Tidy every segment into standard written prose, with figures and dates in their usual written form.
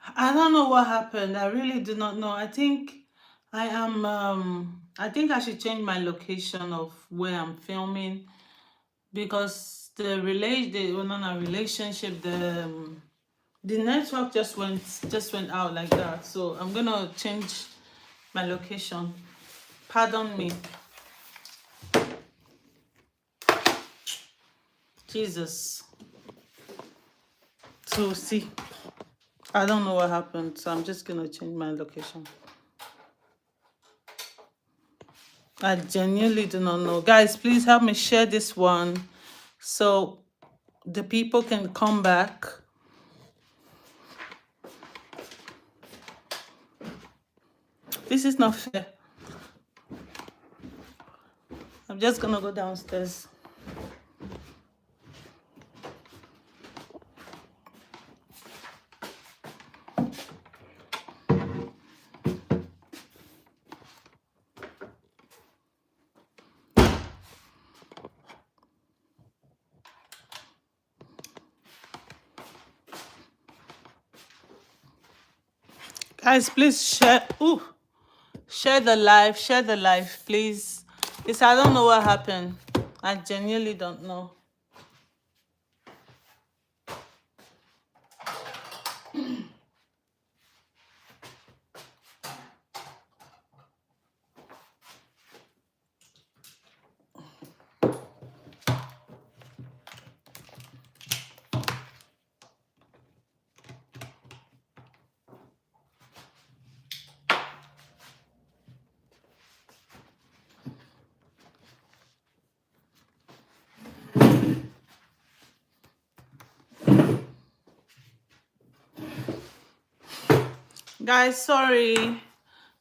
I don't know what happened. I really do not know. I think I should change my location of where I'm filming because well, not a relationship, the network just went out like that. So I'm gonna change my location. Pardon me. Jesus. So see, I don't know what happened. So I'm just gonna change my location. I genuinely do not know. Guys, please help me share this one so the people can come back. This is not fair. I'm just gonna go downstairs. Guys, please share. Ooh, share the live, please. It's I don't know what happened. I genuinely don't know. Guys, sorry.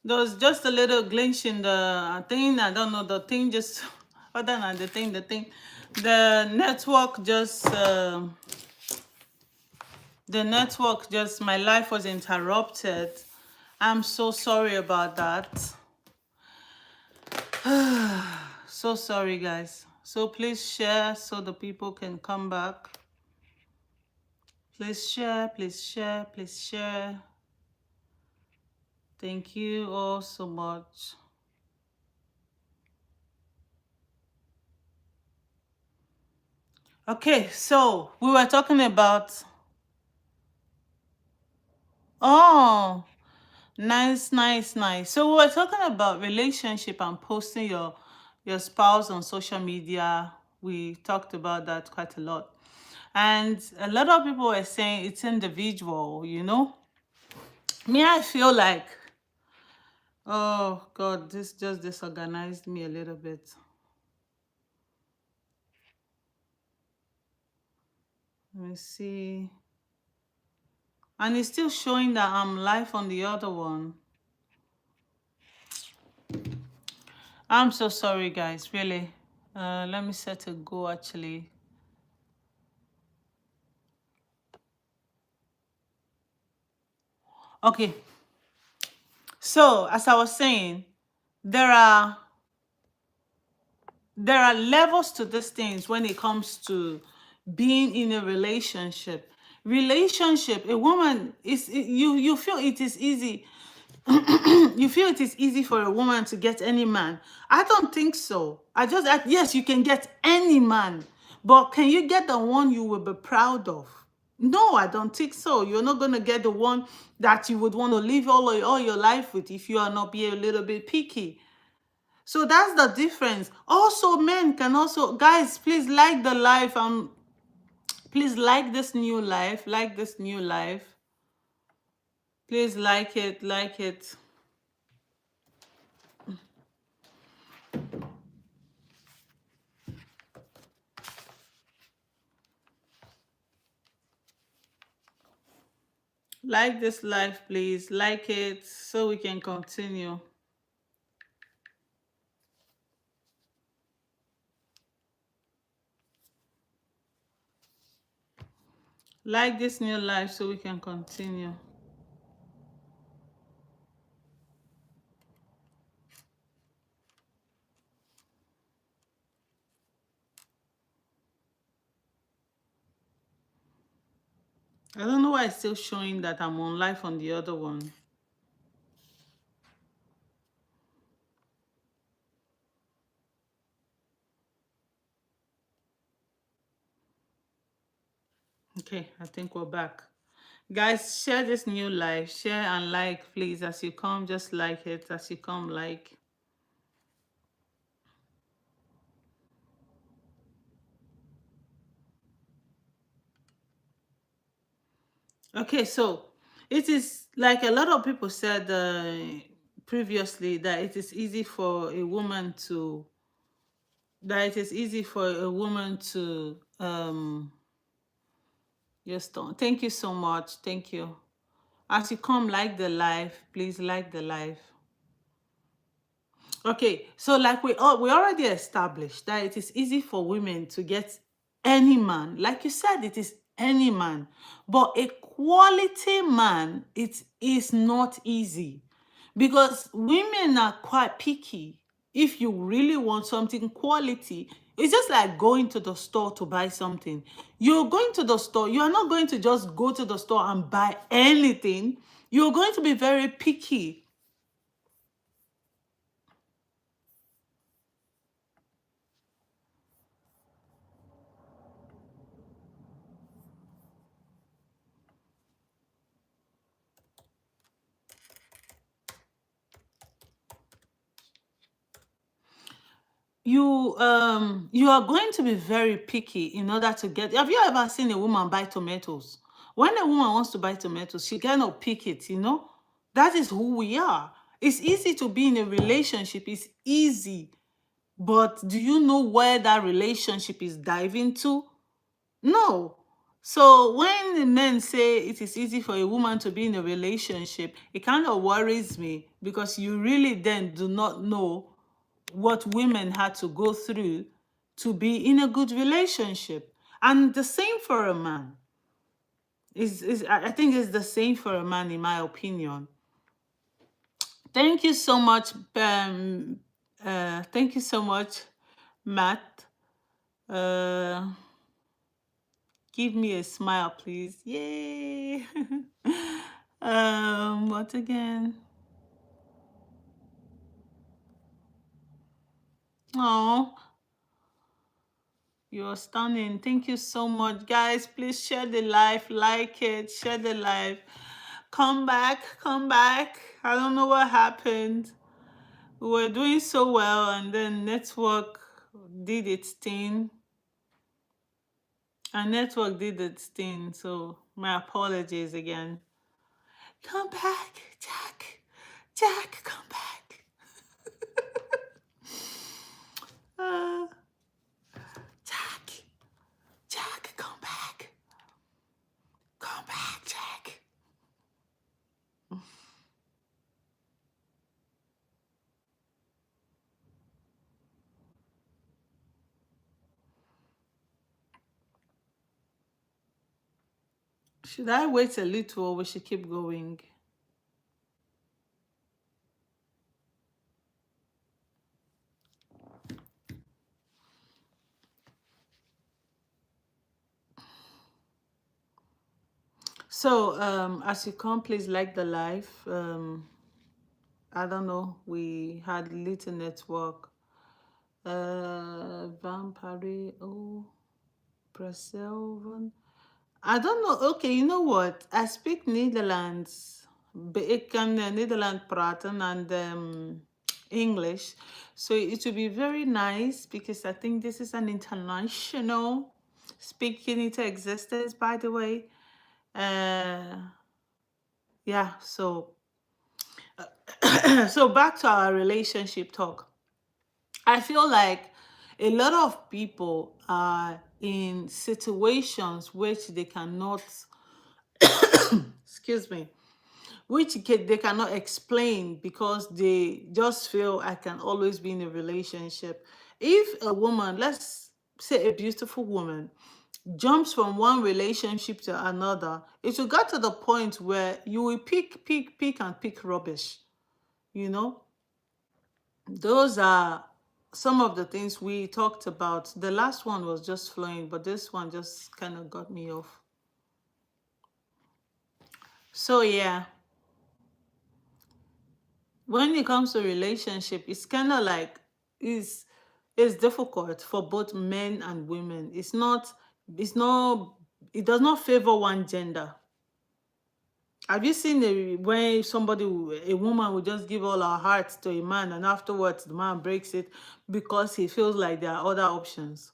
There was just a little glitch in the thing. I don't know. The thing just other than the network just my life was interrupted. I'm so sorry about that. So sorry, guys. So please share so the people can come back. Please share, please share, please share. Thank you all so much. Okay, so we were talking about, oh, nice, nice, nice. So we were talking about relationship and posting your spouse on social media. We talked about that quite a lot. And a lot of people were saying it's individual, you know? Me, I feel like, oh God, this just disorganized me a little bit. Let me see. And it's still showing that I'm live on the other one. I'm so sorry, guys, really. Let me set a goal, actually. Okay. So, as I was saying, there are levels to these things when it comes to being in a relationship. A woman you feel it is easy. You feel it is easy for a woman to get any man. I don't think so. Yes, you can get any man, but can you get the one you will be proud of? No, I don't think so. You're not going to get the one that you would want to live all your life with if you are not being a little bit picky. So that's the difference. Also, men can also, guys, please like the life. Please like this new life. Like this new life. Please like it. Like it. Like this life, please. Like it so we can continue. Like this new life so we can continue. I don't know why it's still showing that I'm on live on the other one. Okay, I think we're back. Guys, share this new live. Share and like, please. As you come, just like it. As you come, like. Okay, so it is like a lot of people said previously that it is easy for a woman to that it is easy for a woman to yes, don't. Thank you so much. Thank you. As you come, like the live, please like the live. Okay, so like we already established that it is easy for women to get any man. Like you said, it is any man. But a quality man, it is not easy because women are quite picky. If you really want something quality, it's just like going to the store to buy something. You're going to the store, you are not going to just go to the store and buy anything. You're going to be very picky. You are going to be very picky in order to get. Have you ever seen a woman buy tomatoes? When a woman wants to buy tomatoes, she cannot pick it. That is who we are. It's easy to be in a relationship, it's easy, but do you know where that relationship is diving to? No. So when the men say it is easy for a woman to be in a relationship, it kind of worries me because you really then do not know what women had to go through to be in a good relationship. And the same for a man. I think it's the same for a man, in my opinion. Thank you so much. Thank you so much, Matt. Uh, Give me a smile, please. Yay! What again? Oh, you're stunning. Thank you so much, guys. Please share the live, like it, share the live. Come back, come back. I don't know what happened. We were doing so well, and then network did its thing. And network did its thing. So my apologies again. Come back, Jack. Jack, come back. Uh, Jack, Jack, come back. Come back, Jack. Should I wait a little or we should keep going? So, as you come, please like the live. I don't know, we had little network. Vampire, oh, Brazil. I don't know. Okay, you know what? I speak Netherlands. Ik kan Nederlands praten and English. So it will be very nice because I think this is an international speaking into existence, by the way. Uh, yeah, so so back to our relationship talk. I feel like a lot of people are in situations which they cannot, excuse me, they cannot explain because they just feel I can always be in a relationship. If a woman, let's say a beautiful woman, jumps from one relationship to another, it will get to the point where you will pick, and pick rubbish. You know, those are some of the things we talked about. The last one was just flowing, but this one just kind of got me off. So yeah, when it comes to relationship, it's kind of like it's it's difficult for both men and women. It's not it does not favor one gender. Have you seen when a woman will just give all her heart to a man, and afterwards the man breaks it because he feels like there are other options?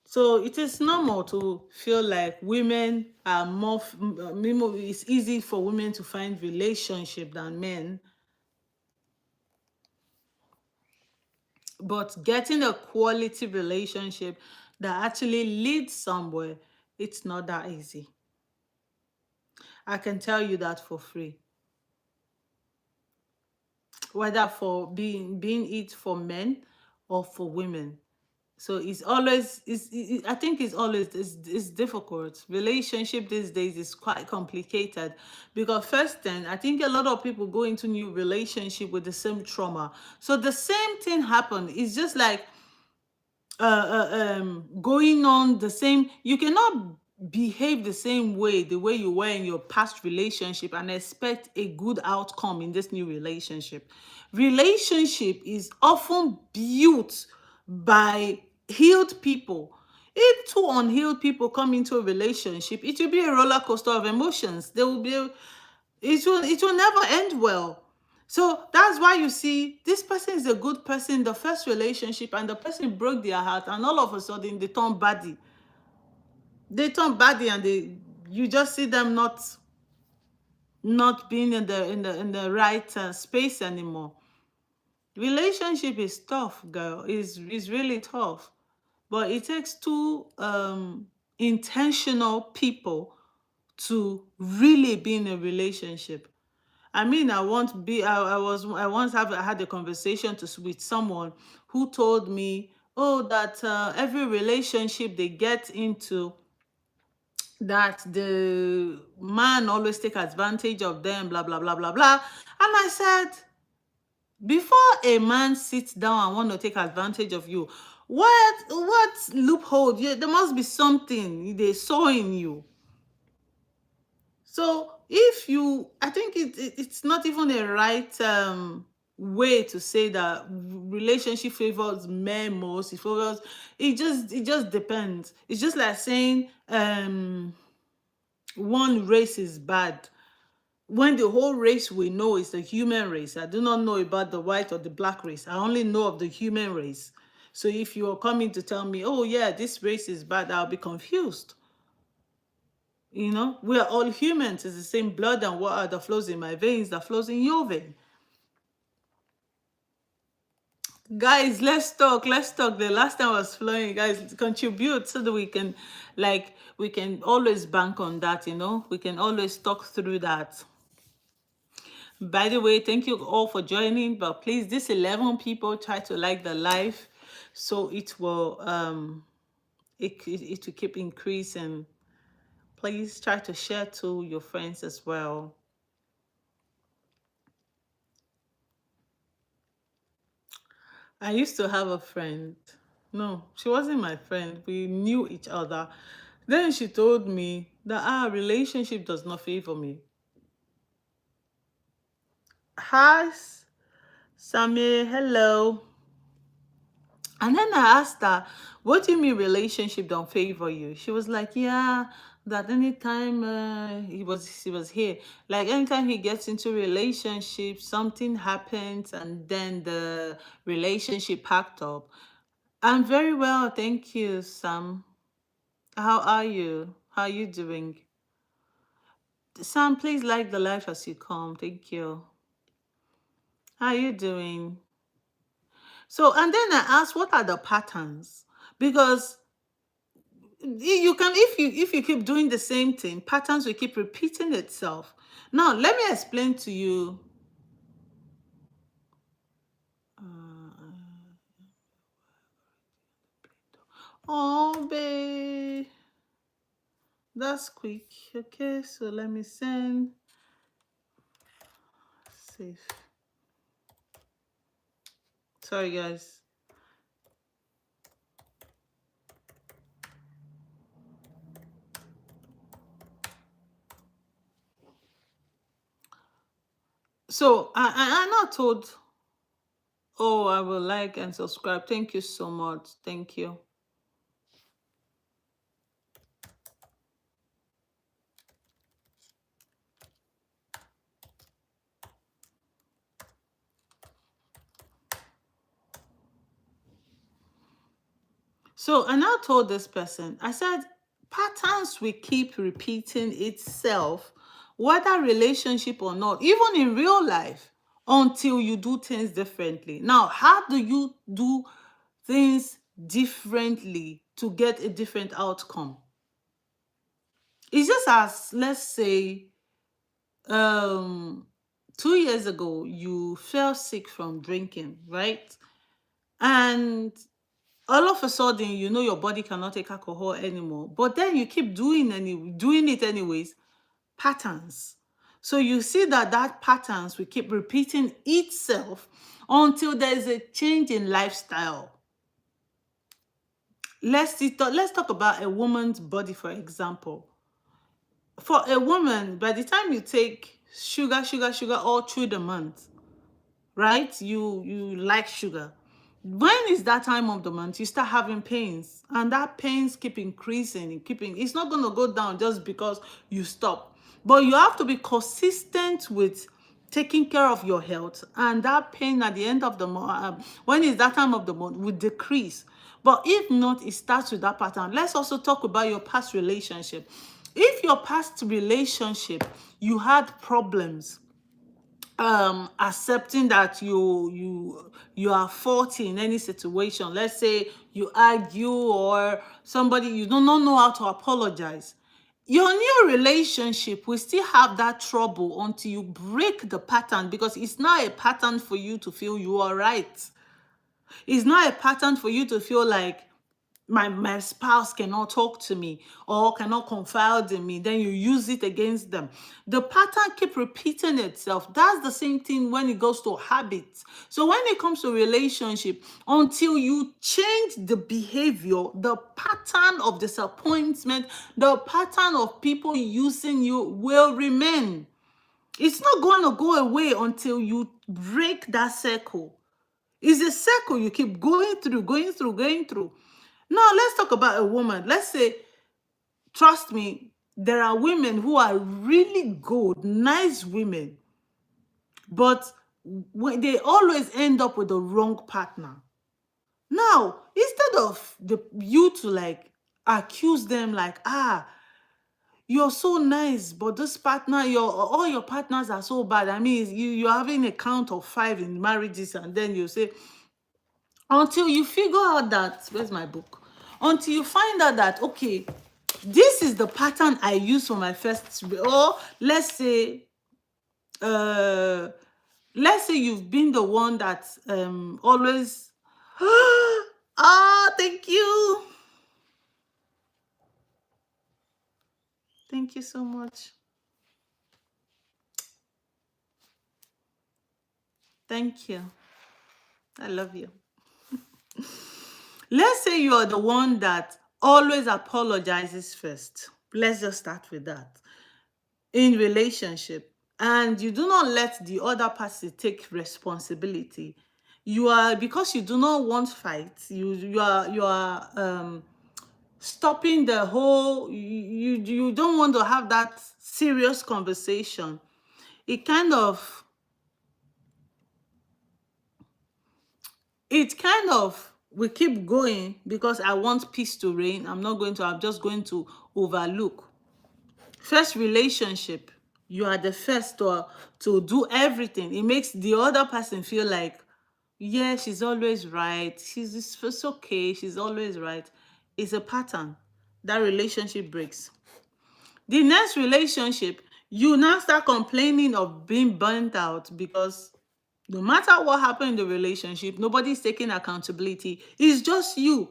So it is normal to feel like women are it's easy for women to find relationship than men, but getting a quality relationship that actually leads somewhere, it's not that easy. I can tell you that for free. Whether for being it for men or for women. So it's always I think it's difficult. Relationship these days is quite complicated because first then I think a lot of people go into new relationship with the same trauma. So the same thing happened. It's just like going on the same. You cannot behave the way you were in your past relationship and expect a good outcome in this new relationship. Relationship is often built by healed people. If two unhealed people come into a relationship, it will be a roller coaster of emotions. There will be it will never end well. So that's why you see this person is a good person in the first relationship and the person broke their heart, and all of a sudden they turn baddie. They turn baddie and you just see them not being in the right space anymore. Relationship is tough, girl. Is really tough. But it takes two intentional people to really be in a relationship. I mean, I once I had a conversation with someone who told me, oh, that every relationship they get into, that the man always take advantage of them, blah blah blah blah blah. And I said, before a man sits down and want to take advantage of you, what loophole? There must be something they saw in you. So if you, I think it's not even a right way to say that relationship favors men most. It just depends. It's just like saying one race is bad when the whole race we know is the human race. I do not know about the white or the black race. I only know of the human race. So if you are coming to tell me, oh yeah, this race is bad, I'll be confused. We are all humans. It's the same blood and water that flows in my veins that flows in your vein. Guys, let's talk. Let's talk. The last time I was flowing, guys, contribute so that we can always bank on that, We can always talk through that. By the way, thank you all for joining. But please, these 11 people try to like the live so it will it will keep increasing. Please try to share to your friends as well. I used to have a friend. No, she wasn't my friend. We knew each other. Then she told me that our relationship does not favor me. Hi, Samir. Hello. And then I asked her, what do you mean relationship don't favor you? She was like, yeah, that anytime he was here, like anytime he gets into relationship, something happens and then the relationship packed up. I'm very well, thank you, Sam. How are you? How are you doing? Sam, please like the life as you come. Thank you. How are you doing? So, and then I asked, what are the patterns? Because you can, if you keep doing the same thing, patterns will keep repeating itself. Now, let me explain to you. Oh, babe, that's quick. Okay, so let me send. Save. Sorry, guys. So I not told, oh, I will like and subscribe. Thank you so much. Thank you. So I now told this person, I said, patterns will keep repeating itself, whether relationship or not, even in real life, until you do things differently. Now, how do you do things differently to get a different outcome? It's just as, let's say, um 2 years ago you fell sick from drinking, right? And all of a sudden you know your body cannot take alcohol anymore, but then you keep doing it anyways. Patterns. So you see that patterns will keep repeating itself until there is a change in lifestyle. Let's talk about a woman's body, for example. For a woman, by the time you take sugar all through the month, right? You like sugar. When is that time of the month you start having pains, and that pains keep increasing and keeping, it's not going to go down just because you stop. But you have to be consistent with taking care of your health, and that pain at the end of the month, when is that time of the month, will decrease. But if not, it starts with that pattern. Let's also talk about your past relationship. If your past relationship, you had problems accepting that you are faulty in any situation. Let's say you argue, or somebody, you do not know how to apologize. Your new relationship will still have that trouble until you break the pattern, because it's not a pattern for you to feel you are right. It's not a pattern for you to feel like my spouse cannot talk to me or cannot confide in me, then you use it against them. The pattern keep repeating itself. That's the same thing when it goes to habits. So when it comes to relationship, until you change the behavior, the pattern of disappointment, the pattern of people using you will remain. It's not going to go away until you break that circle. It's a circle you keep going through, going through, going through. Now, let's talk about a woman. Let's say, trust me, there are women who are really good, nice women, but when they always end up with the wrong partner. Now, instead of you to like accuse them like, you're so nice, but this partner, all your partners are so bad. I mean, you're having a count of 5 in marriages, and then you say, until you figure out that, where's my book? Until you find out that, okay, this is the pattern I use for my first, or uh let's say you've been the one that always thank you. Thank you so much. Thank you. I love you. Let's say you are the one that always apologizes first. Let's just start with that. In relationship, and you do not let the other person take responsibility. You are, because you do not want fights, you are stopping the whole, you don't want to have that serious conversation. It kind of, we keep going because I want peace to reign. I'm just going to overlook. First relationship, you are the first to do everything. It makes the other person feel like, yeah, she's always right. It's okay. She's always right. It's a pattern. That relationship breaks. The next relationship, you now start complaining of being burnt out because no matter what happened in the relationship, nobody's taking accountability. It's just you.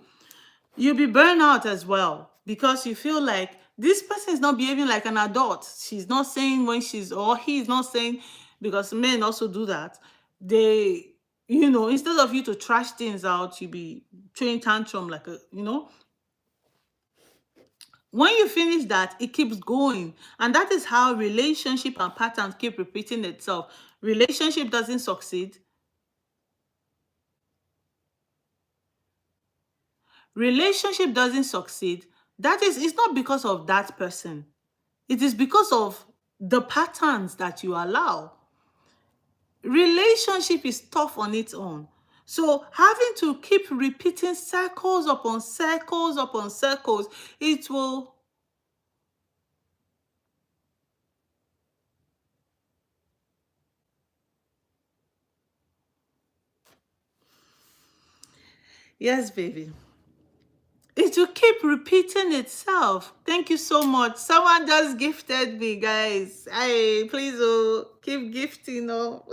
You'll be burned out as well because you feel like this person is not behaving like an adult. She's not saying when or he's not saying, because men also do that. They, instead of you to trash things out, you be throwing tantrum like when you finish that, it keeps going. And that is how relationship and patterns keep repeating itself. relationship doesn't succeed, relationship doesn't succeed, that is, it's not because of that person. It is because of the patterns that you allow. Relationship is tough on its own. So having to keep repeating circles upon circles upon circles, it will. Yes, baby. It will keep repeating itself. Thank you so much. Someone just gifted me, guys. Hey, please, oh, keep gifting, oh.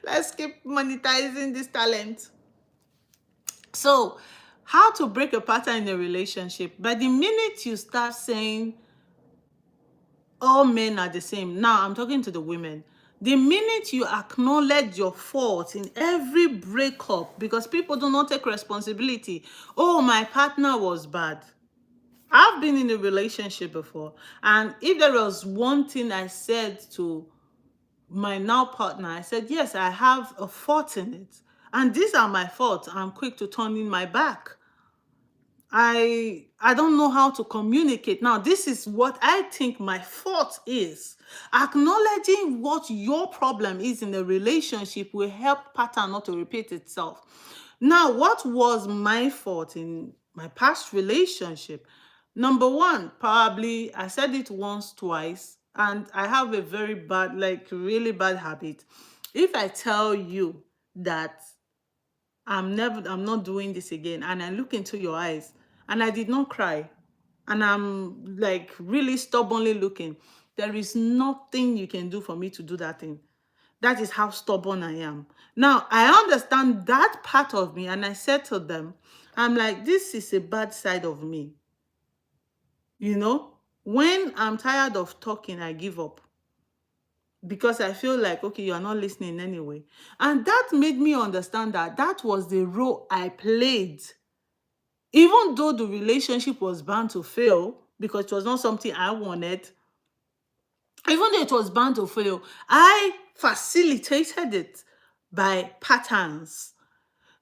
Let's keep monetizing this talent. So, how to break a pattern in a relationship? By the minute you start saying all men are the same, now I'm talking to the women. The minute you acknowledge your fault in every breakup, because people do not take responsibility. Oh, my partner was bad. I've been in a relationship before, and if there was one thing I said to my now partner, I said, yes, I have a fault in it, and these are my faults. I'm quick to turn in my back. I don't know how to communicate. Now, this is what I think my fault is. Acknowledging what your problem is in a relationship will help pattern not to repeat itself. Now, what was my fault in my past relationship? Number one, probably I said it once, twice, and I have a very bad, like really bad habit. If I tell you that I'm not doing this again, and I look into your eyes and I did not cry, and I'm like really stubbornly looking, there is nothing you can do for me to do that thing. That is how stubborn I am. Now, I understand that part of me, and I said to them, I'm like, this is a bad side of me. You know, when I'm tired of talking, I give up because I feel like, okay, you're not listening anyway. And that made me understand that that was the role I played. Even though the relationship was bound to fail because it was not something I wanted, even though it was bound to fail, I facilitated it by patterns.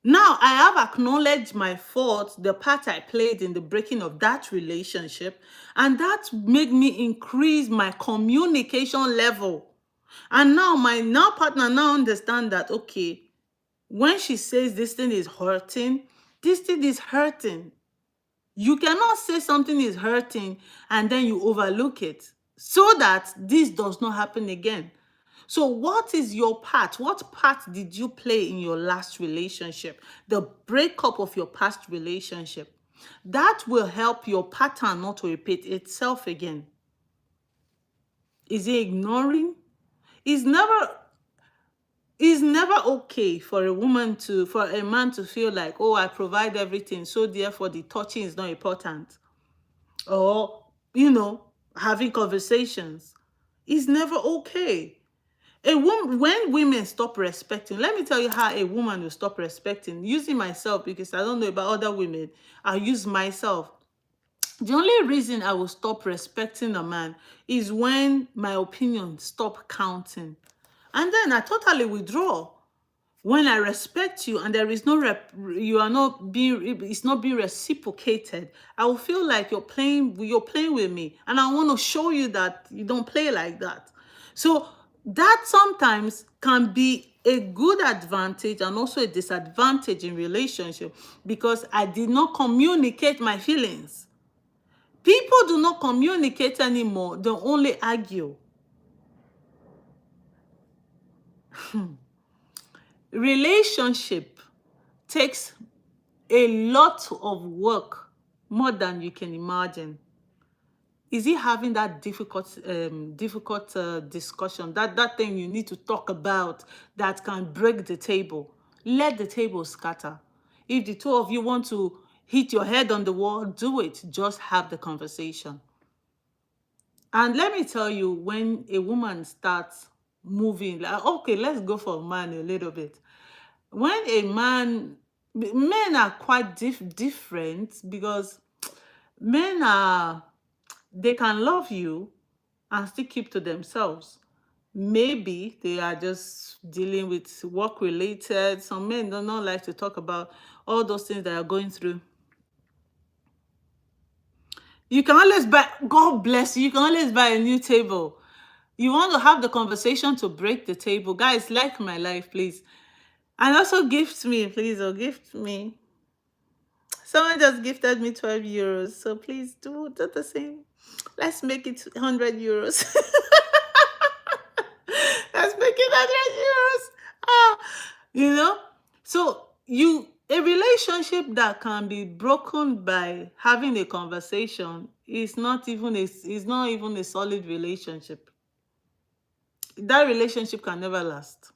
Now I have acknowledged my fault, the part I played in the breaking of that relationship, and that made me increase my communication level. And now my now partner now understand that, okay, when she says this thing is hurting, this thing is hurting. You cannot say something is hurting and then you overlook it so that this does not happen again. So what is your part? What part did you play in your last relationship? The breakup of your past relationship. That will help your pattern not to repeat itself again. Is it ignoring? It's never it's never okay for a man to feel like, oh, I provide everything, so therefore the touching is not important. Or, having conversations is never okay. A woman, when women stop respecting, let me tell you how a woman will stop respecting. Using myself, because I don't know about other women, I use myself. The only reason I will stop respecting a man is when my opinion stop counting. And then I totally withdraw. When I respect you and there is no you are not being it's not being reciprocated, I will feel like you're playing with me, and I want to show you that you don't play like that. So that sometimes can be a good advantage and also a disadvantage in relationship, because I did not communicate my feelings. People do not communicate anymore, they only argue. Relationship takes a lot of work, more than you can imagine. Is he having that difficult discussion, that thing you need to talk about that can break the table? Let the table scatter. If the two of you want to hit your head on the wall, do it. Just have the conversation. And let me tell you, when a woman starts moving, like, okay, let's go for a man a little bit. When a man, men are quite different, because they can love you and still keep to themselves. Maybe they are just dealing with work related. Some men do not like to talk about all those things that are going through. You can always buy, God bless you, you can always buy a new table. You want to have the conversation to break the table. Guys, like my life, please. And also gift me, please, or gift me. Someone just gifted me 12 euros. So please do the same. Let's make it 100 euros. Let's make it 100 euros. Ah, you know? So a relationship that can be broken by having a conversation is not even a solid relationship. That relationship can never last.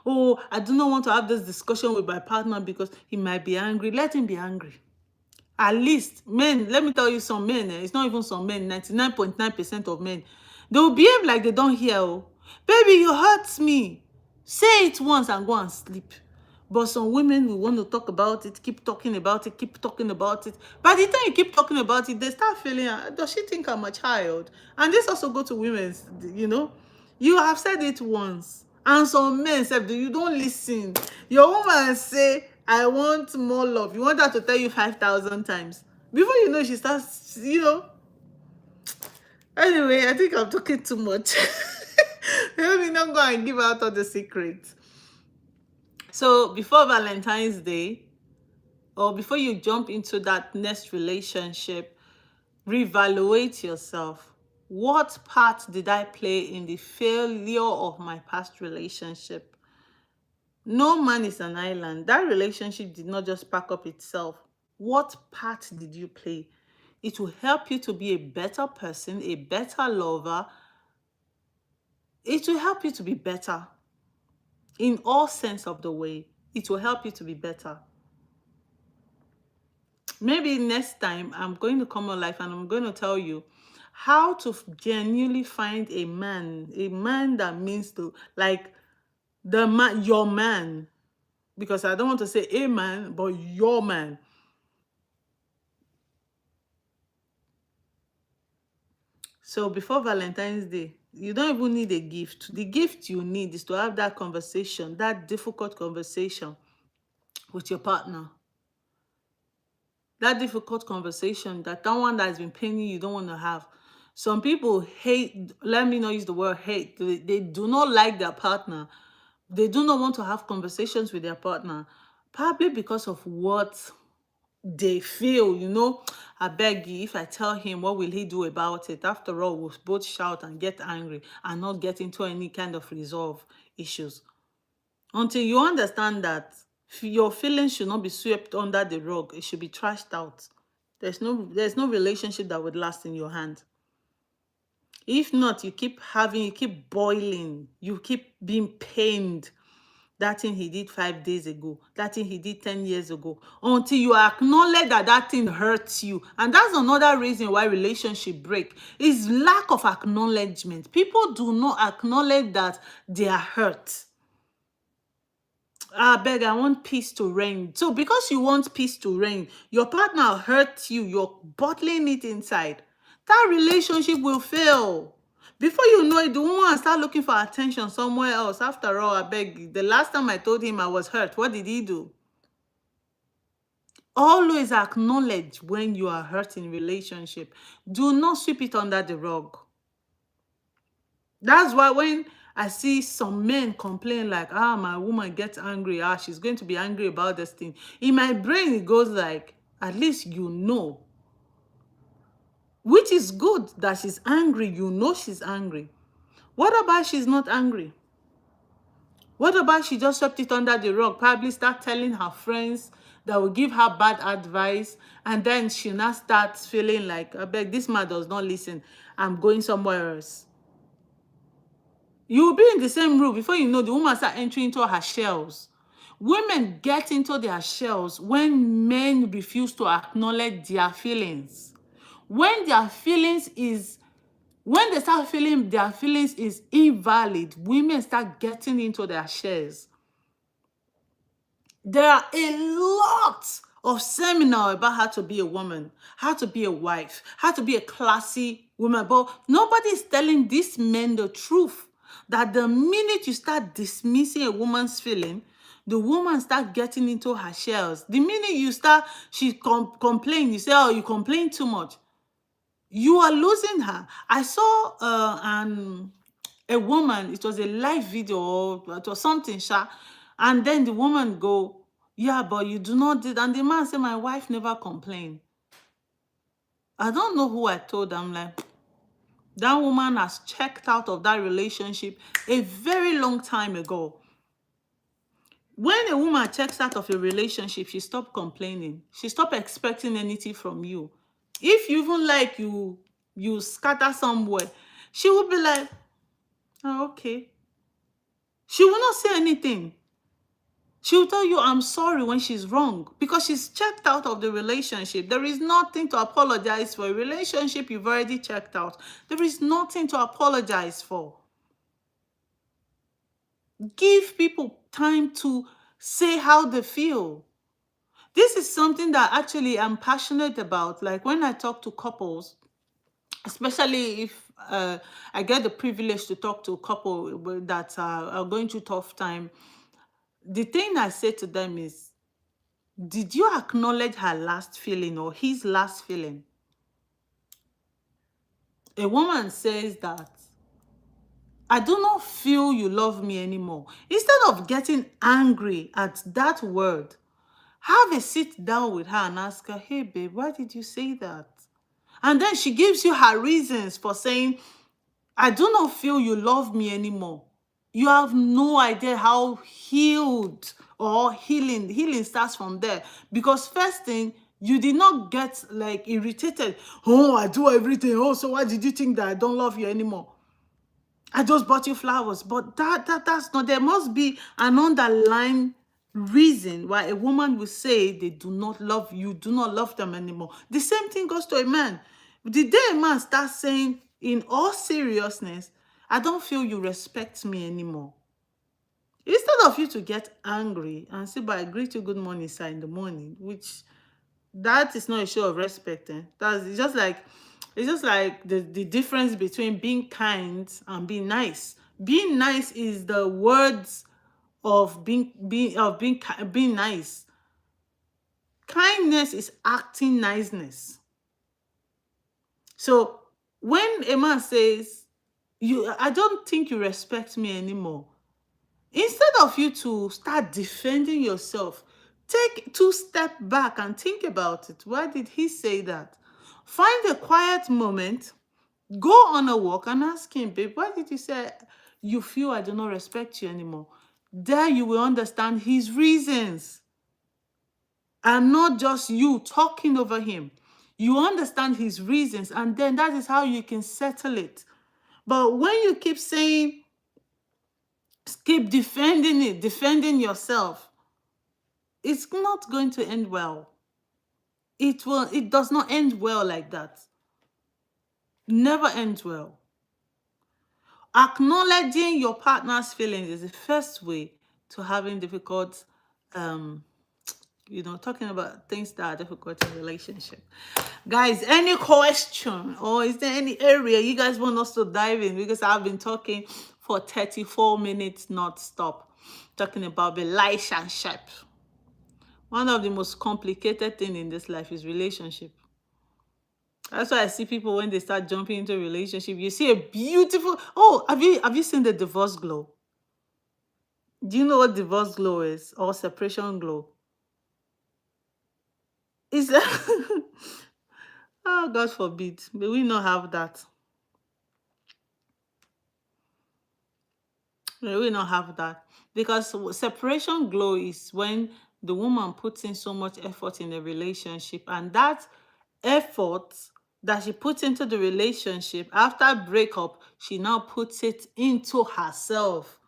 Oh, I do not want to have this discussion with my partner because he might be angry. Let him be angry. At least men, let me tell you, some men, it's not even some men, 99.9% of men, they will behave like they don't hear. Oh, baby, you hurt me. Say it once and go and sleep. But some women will want to talk about it, keep talking about it, keep talking about it. By the time you keep talking about it, they start feeling, does she think I'm a child? And this also go to women's, you have said it once. And some men said, you don't listen. Your woman say, I want more love. You want her to tell you 5,000 times. Before you know, she starts. Anyway, I think I'm talking too much. Let me not go and give out all the secrets. So before Valentine's Day, or before you jump into that next relationship, reevaluate yourself. What part did I play in the failure of my past relationship? No man is an island. That relationship did not just pack up itself. What part did you play? It will help you to be a better person, a better lover. It will help you to be better in all sense of the way. It will help you to be better. Maybe next time I'm going to come on live and I'm going to tell you how to genuinely find a man that means to, like, the man, your man, because I don't want to say a man, but your man. So before Valentine's Day, you don't even need a gift. The gift you need is to have that conversation, that difficult conversation with your partner. That difficult conversation, that one that has been paining you don't want to have. Some people hate, let me not use the word hate. They do not like their partner. They do not want to have conversations with their partner, probably because of what they feel. I beg you, if I tell him, what will he do about it? After all, we'll both shout and get angry and not get into any kind of resolve issues. Until you understand that your feelings should not be swept under the rug, it should be trashed out. There's no relationship that would last in your hand. If not, you keep boiling, you keep being pained. That thing he did 5 days ago, that thing he did 10 years ago, until you acknowledge that thing hurts you. And that's another reason why relationship break, is lack of acknowledgement. People do not acknowledge that they are hurt. I beg, I want peace to reign. So because you want peace to reign, your partner hurt you, you're bottling it inside, that relationship will fail. Before you know it, the woman will start looking for attention somewhere else. After all, I beg, the last time I told him I was hurt, what did he do? Always acknowledge when you are hurt in relationship. Do not sweep it under the rug. That's why when I see some men complain like, my woman gets angry, she's going to be angry about this thing. In my brain, it goes like, at least you know. Which is good that she's angry. You know she's angry. What about she's not angry? What about she just swept it under the rug? Probably start telling her friends that will give her bad advice. And then she now starts feeling like, I beg, this man does not listen. I'm going somewhere else. You'll be in the same room. Before you know, the woman start entering into her shells. Women get into their shells when men refuse to acknowledge their feelings. When they start feeling their feelings is invalid, women start getting into their shells. There are a lot of seminar about how to be a woman, how to be a wife, how to be a classy woman, but nobody is telling these men the truth. that the minute you start dismissing a woman's feeling, the woman start getting into her shells. The minute you start, she complain, you say, oh, you complain too much. You are losing her. I saw a woman, it was a live video or it was something, sha, and then the woman go, yeah, but you do not did, and the man say, my wife never complained. I don't know who I told. I'm like, that woman has checked out of that relationship a very long time ago. When a woman checks out of a relationship, she stopped complaining. She stopped expecting anything from you. If you even like you scatter somewhere, she will be like, oh, okay. She will not say anything. She will tell you, I'm sorry when she's wrong because she's checked out of the relationship. There is nothing to apologize for. A relationship you've already checked out. There is nothing to apologize for. Give people time to say how they feel. This is something that actually I'm passionate about. Like when I talk to couples, especially if I get the privilege to talk to a couple that are going through tough time, the thing I say to them is, did you acknowledge her last feeling or his last feeling? A woman says that, I do not feel you love me anymore. Instead of getting angry at that word, have a sit down with her and ask her, hey, babe, why did you say that? And then she gives you her reasons for saying, I do not feel you love me anymore. You have no idea how healed or healing starts from there. Because first thing, you did not get like irritated. Oh, I do everything. Oh, so why did you think that I don't love you anymore? I just bought you flowers. But that's not, there must be an underlying reason why a woman will say they do not love you, do not love them anymore. The same thing goes to a man. The day a man starts saying, in all seriousness, I don't feel you respect me anymore. Instead of you to get angry and say, but I greet you good morning, sir, in the morning, which that is not a show of respect. That's it's just like the difference between being kind and being nice. Being nice is the words of being nice. Kindness is acting niceness. So when a man says, I don't think you respect me anymore, instead of you to start defending yourself, take 2 steps back and think about it. Why did he say that? Find a quiet moment, go on a walk and ask him, babe, why did you say you feel I do not respect you anymore? There you will understand his reasons and not just you talking over him. You understand his reasons, and then that is how you can settle it. But when you keep saying, keep defending yourself, it's not going to end well. It does not end well like that. Never ends well. Acknowledging your partner's feelings is the first way to having difficult, talking about things that are difficult in a relationship. Guys, any question or is there any area you guys want us to dive in? Because I've been talking for 34 minutes not stop, talking about relationship. One of the most complicated things in this life is relationship. That's why I see people when they start jumping into a relationship, you see a beautiful, oh, have you seen the divorce glow? Do you know what divorce glow is or separation glow? Is oh, God forbid, may we not have that. May we not have that. Because separation glow is when the woman puts in so much effort in a relationship, and that effort that she puts into the relationship after breakup, she now puts it into herself.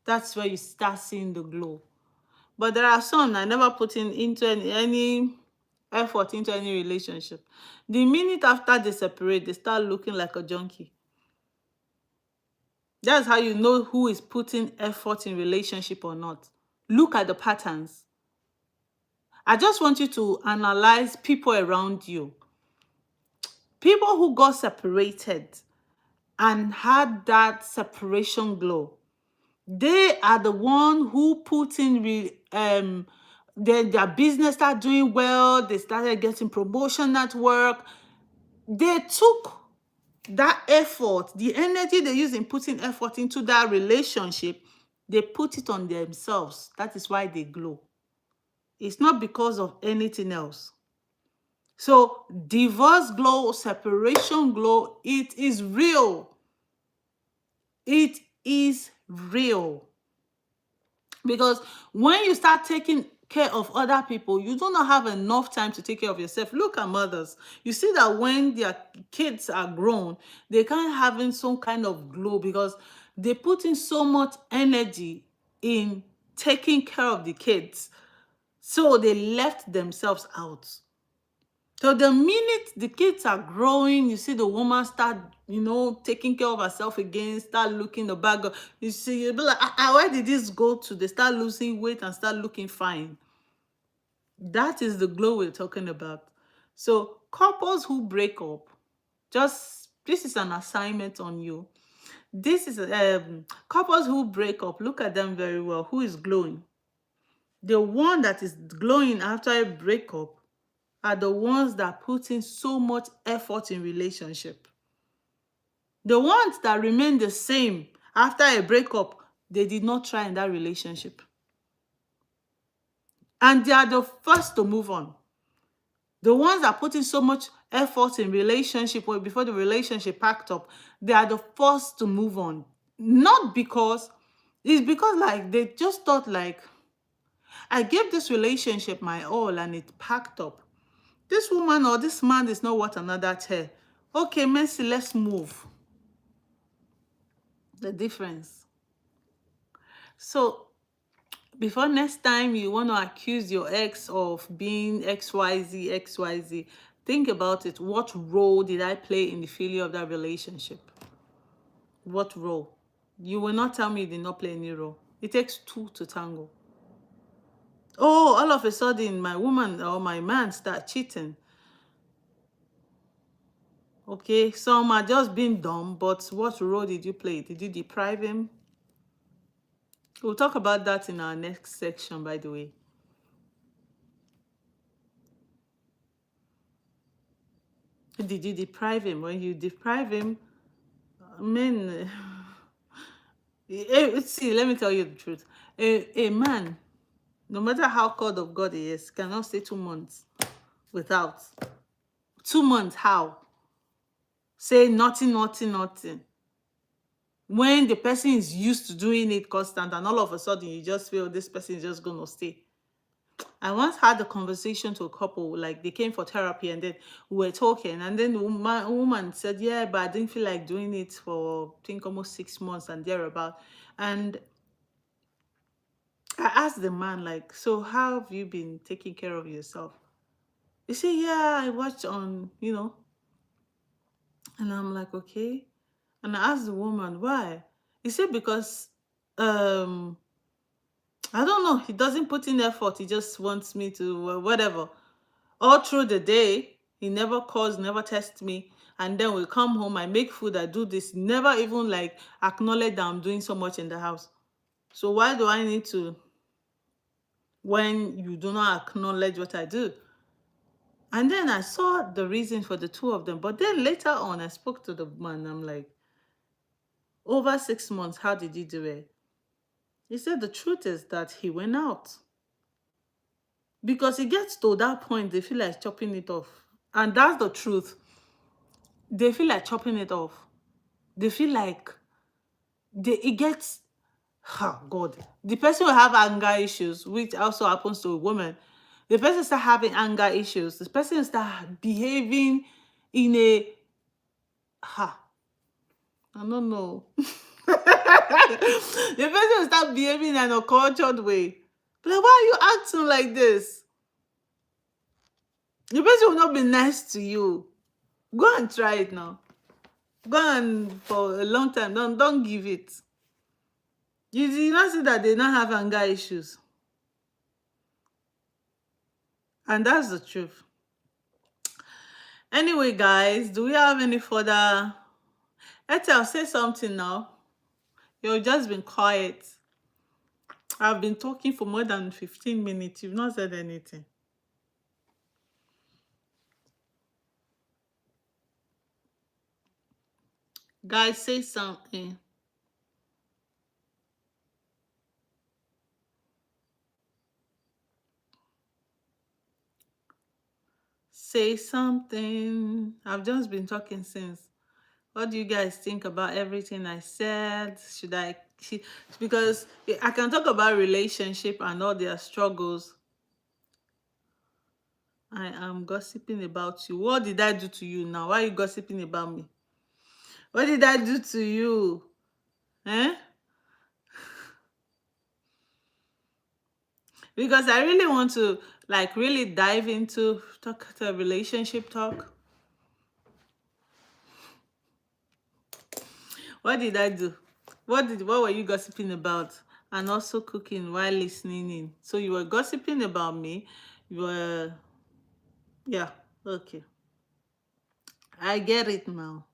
That's where you start seeing the glow. But there are some that never put into any effort into any relationship. The minute after they separate, they start looking like a junkie. That's how you know who is putting effort in relationship or not. Look at the patterns. I just want you to analyze people around you. People who got separated and had that separation glow. They are the one who put in their business start doing well. They started getting promotion at work. They took that effort, the energy they use in putting effort into that relationship, they put it on themselves. That is why they glow. It's not because of anything else. So divorce glow, separation glow, it is real. It is real. Because when you start taking care of other people, you do not have enough time to take care of yourself. Look at mothers. You see that when their kids are grown, they can't having some kind of glow because they put in so much energy in taking care of the kids. So they left themselves out. So the minute the kids are growing, you see the woman start, taking care of herself again, start looking the bag. You see, you'll be like, where did this go to? They start losing weight and start looking fine. That is the glow we're talking about. So couples who break up, this is an assignment on you. This is couples who break up, look at them very well. Who is glowing? The one that is glowing after a breakup are the ones that put in so much effort in relationship. The ones that remain the same after a breakup, they did not try in that relationship. And they are the first to move on. The ones that put in so much effort in relationship or before the relationship packed up, they are the first to move on. Not because, it's because like they just thought like, I gave this relationship my all and it packed up. This woman or this man is not what another tell. Okay, Mercy, let's move. The difference. So before next time you want to accuse your ex of being XYZ, think about it. What role did I play in the failure of that relationship? What role? You will not tell me you did not play any role. It takes two to tango. Oh, all of a sudden my woman or my man start cheating. Okay, some are just being dumb, but what role did you play? Did you deprive him? We'll talk about that in our next section, by the way. Did you deprive him? When you deprive him, men, see, let me tell you the truth. A man, no matter how called of God he is, cannot stay 2 months without. 2 months, how? Say nothing, nothing, nothing. When the person is used to doing it constant and all of a sudden you just feel this person is just going to stay. I once had a conversation to a couple, like they came for therapy and then we were talking and then the woman said, yeah, but I didn't feel like doing it for, I think, almost 6 months and thereabout. And I asked the man, like, so how have you been taking care of yourself? He said, yeah, I watched on, and I'm like, okay. And I asked the woman, why? He said, because, I don't know, he doesn't put in effort. He just wants me to, whatever. All through the day, he never calls, never texts me. And then we come home, I make food, I do this. Never even like acknowledge that I'm doing so much in the house. So why do I need to, when you do not acknowledge what I do? And then I saw the reason for the two of them. But then later on, I spoke to the man. I'm like, over 6 months, how did you do it? He said the truth is that he went out. Because it gets to that point, they feel like chopping it off. And that's the truth. They feel like chopping it off. They feel like it gets, oh God. The person will have anger issues, which also happens to a woman. The person start having anger issues. The person start behaving in a, I don't know. The person will start behaving in an uncultured way. But like, why are you acting like this? The person will not be nice to you. Go and try it now. Go and for a long time. Don't give it. You not see that they don't have anger issues. And that's the truth. Anyway, guys, do we have any further Ethel, say something now. You've just been quiet. I've been talking for more than 15 minutes. You've not said anything. Guys, say something. Say something. I've just been talking since. What do you guys think about everything I said? Because I can talk about relationship and all their struggles. I am gossiping about you. What did I do to you now? Why are you gossiping about me? What did I do to you? Eh? Because I really want to like really dive into talk to relationship talk. What did I do? What were you gossiping about? And also cooking while listening in. So you were gossiping about me. You were, yeah, okay. I get it now.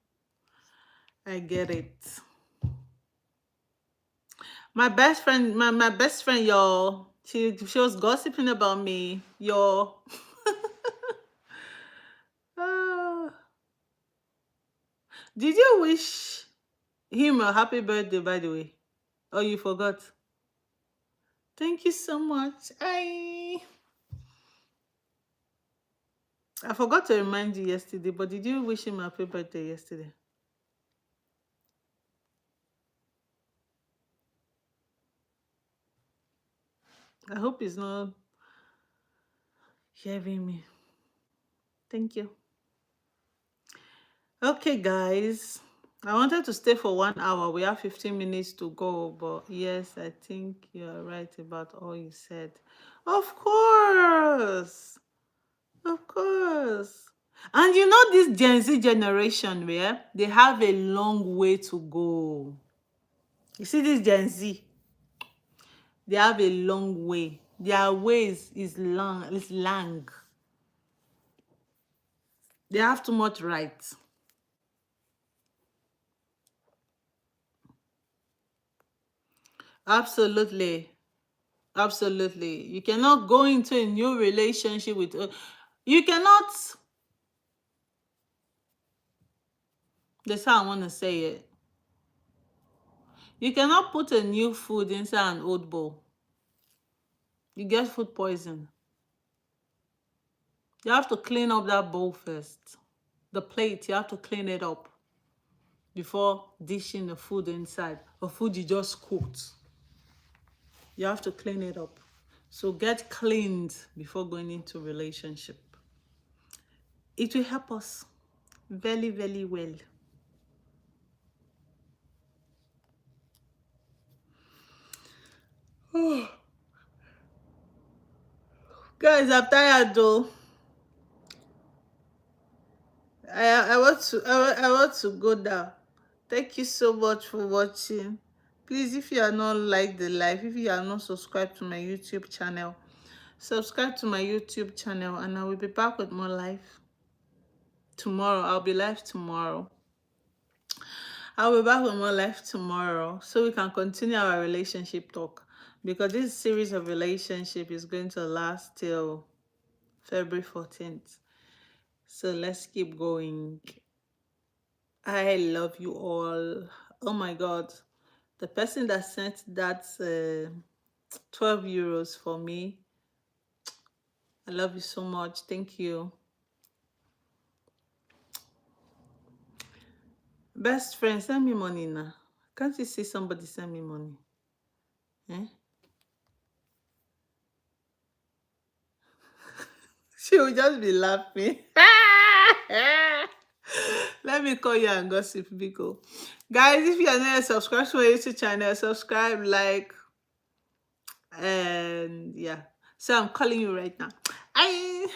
I get it. My best friend, y'all. She was gossiping about me, y'all. Ah. Did you wish him a happy birthday, by the way? Oh, you forgot. Thank you so much. I forgot to remind you yesterday, but did you wish him a happy birthday yesterday? I hope he's not hearing me. Thank you. Okay, guys. I wanted to stay for 1 hour. We have 15 minutes to go, but yes, I think you're right about all you said. Of course. Of course. And you know this Gen Z generation where they have a long way to go. You see this Gen Z, they have a long way. Their ways is long. They have too much right. Absolutely. Absolutely. You cannot go into a new relationship with you cannot, that's how I want to say it. You cannot put a new food inside an old bowl. You get food poison. You have to clean up that bowl first. The plate, you have to clean it up before dishing the food inside. Or food you just cooked. You have to clean it up. So get cleaned before going into relationship. It will help us very, very well. Guys, I'm tired though. I want to go down. Thank you so much for watching. Please, if you are not like the live, if you are not subscribed to my YouTube channel, subscribe to my YouTube channel, and I will be back with more live tomorrow. I'll be live tomorrow. I'll be back with more live tomorrow so we can continue our relationship talk, because this series of relationship is going to last till February 14th. So let's keep going. I love you all. Oh my God. The person that sent that 12 euros for me, I love you so much. Thank you. Best friend, send me money now. Can't you see somebody send me money? Eh? She will just be laughing. Let me call you and gossip, Biko. Guys, if you are not subscribed to my YouTube channel, subscribe, like, and yeah. So I'm calling you right now. Bye.